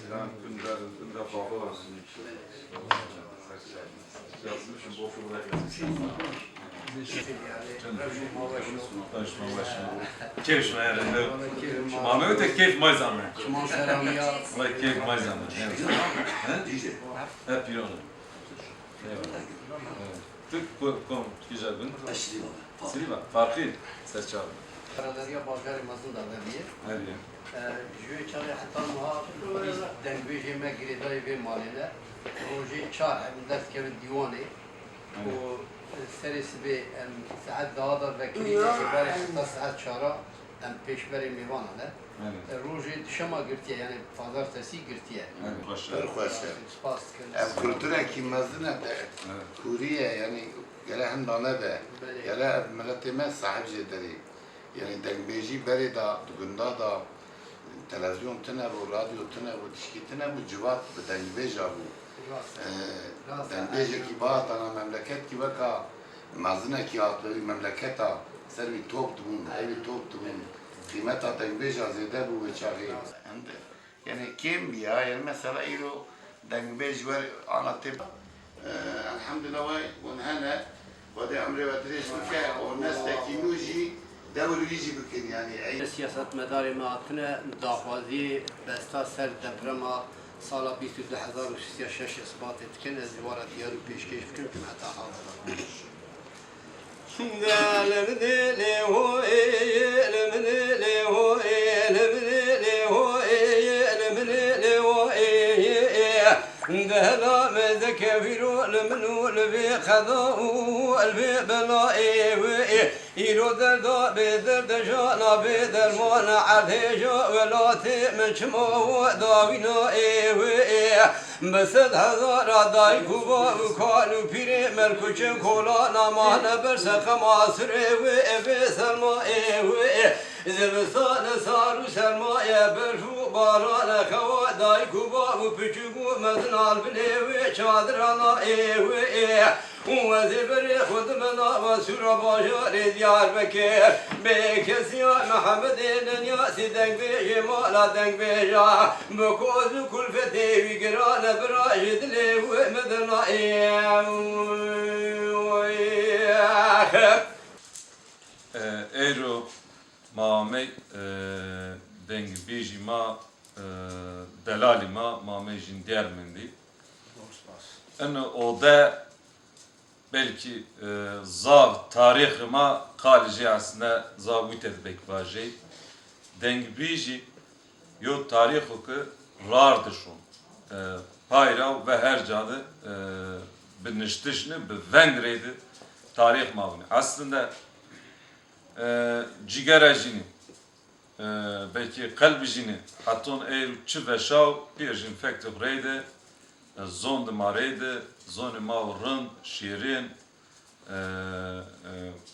Selam günde baba olsun. Yazmışım boşu bırakıyorsun. كيف شو يعني؟ ما ميتك كيف ما يزعمل؟ والله كيف ما يزعمل؟ ها بيرون. Türk kom güzel gün. Silva. Farklı. Ses çağır. Karadeniz bazıları mazın da veriyor. Hadi. Jüye çare hatta muha dengbeji me giridayı ve maline. Roji çar hem ders kevin divani. O serisi bir saat daha da vekili bari hatta saat çara hem peşberi mivana ne. Roji dışama girtiye yani pazartesi girtiye. Spas. Ev kültüre ki mazına da Kuriye yani gele hem dana da gele milletime sahip jederi. Yani dengbeji beri da dugunda da televizyon tane bu radyo tane bu dişki tane bu civat bu dengbeja bu. Dengbeji ki baatana memleket ki vaka mazına ki atları memleketa servi top dubun, evi top dubun. Kıymeta dengbeja zede bu veçağı. Yani kim ya yani mesela ilo dengbej var anlatıp elhamdülillah ve hana ve de amre ve dreş bike o nas teknoloji devru yiji bikin yani Siyaset medarı maatine davazi besta ser deprema sala 2006 ispat etken ez divara diyarı peşkeş fikrim ki hatta halde. دهلا مذكبيرو لمنو لبي خذو البي بلائي يرو دردا بدرد جانا بدر مانا عديجا ولاتي من شمو داوينا بسد هزار داي كوبا وكالو بيري مركوچن كولا نامان برسخ ماسري وي سلما زبستان سارو سرمایه برفو باران خوا دای کوبا و پچگو مزنال بلیوی چادرانا ایوی و زبر خود منا و سورا باشار دیار بکر به کسی محمد نیاسی دنگ بیجی مالا دنگ بیجا بکوز کلفت ایوی گران براش دلیوی مدنا Eiro mame deng biji ma delali ma mejin dermendi. En o da belki zav tarihima kalici aslında zavut etmek vajey. Deng biji yo tarih oku rardır şun. Payrav ve her cadı biniştişni be vengreydi tarih mavni. Aslında cigerajini belki kalbijini haton eğer çi veşav pirjin faktor reyde zon de mareyde zon mavrın şirin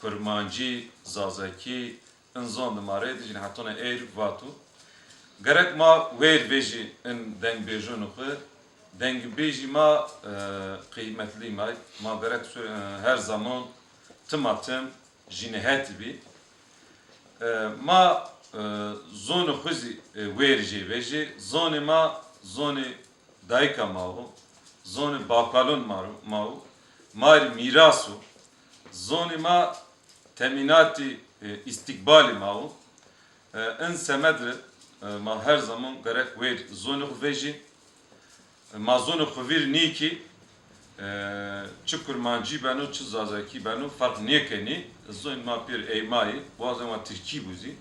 kurmancı zazaki en zon de mareyde jin haton eğer vatu gerek ma ver beji en deng bejunu deng beji ma kıymetli ma gerek her zaman tımatım jinihet bi ma zonu xuzi verji veji zoni ma zoni dayka mavu zoni bakalon mavu mar mirasu zoni ma teminati istikbali mavu en semedre ma her zaman gerek ver zoni veji ma zoni xuvir niki çi kurmancı benu çi zazaki benu fark nekeni zon ma pir eymai bazen ma Türkiye buzi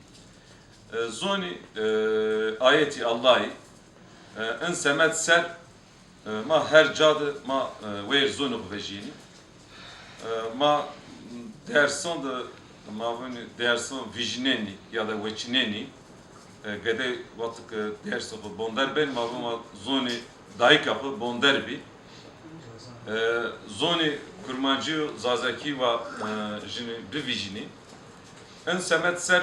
zoni ayeti Allah'ı en semet ser ma her cadı ma ver zonu vejini ma derson da ma veni derson vijneni ya da veçneni gede vatık derso bonder ben ma zoni daykapı bonder bi zoni kurmancı zazaki ve jini bivijini en semet ser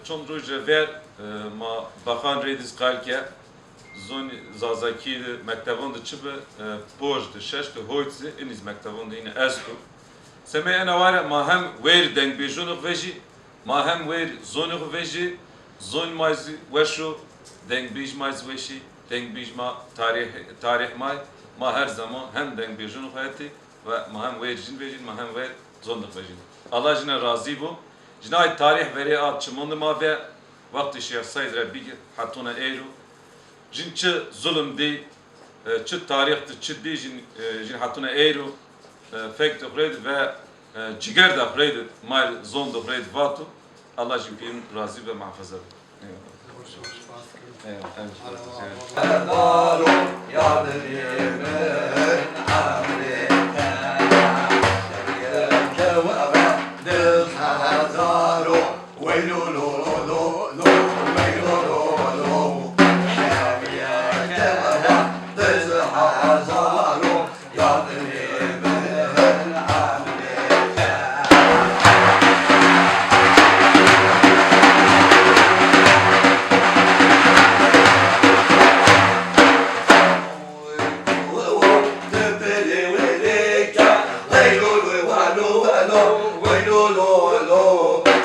çon roje ver ma bakan redis kalke zoni zazaki mektebon da çıbe poj de şeş de hoytsi eniz mektebon da yine esko seme ana var ma hem ver deng bejonu veji ma hem ver zonu veji zon mazi veşo denk bijma zveşi, denk bijma tarih may, ma her zaman hem denk bijunu hayati ve ma hem verjin vejin, ma hem ver zonluk vejin. Allah jine razı bu. Jine tarih veri at çimondu ma ve vakti Şeyh Said Rabbi hatuna eyru. Jin çı zulüm değil, çı tarihti, çı değil jin hatuna eyru. Fek de ve ciger de kredi, mal zon de kredi vatu. Allah jin razı ve muhafaza. Lo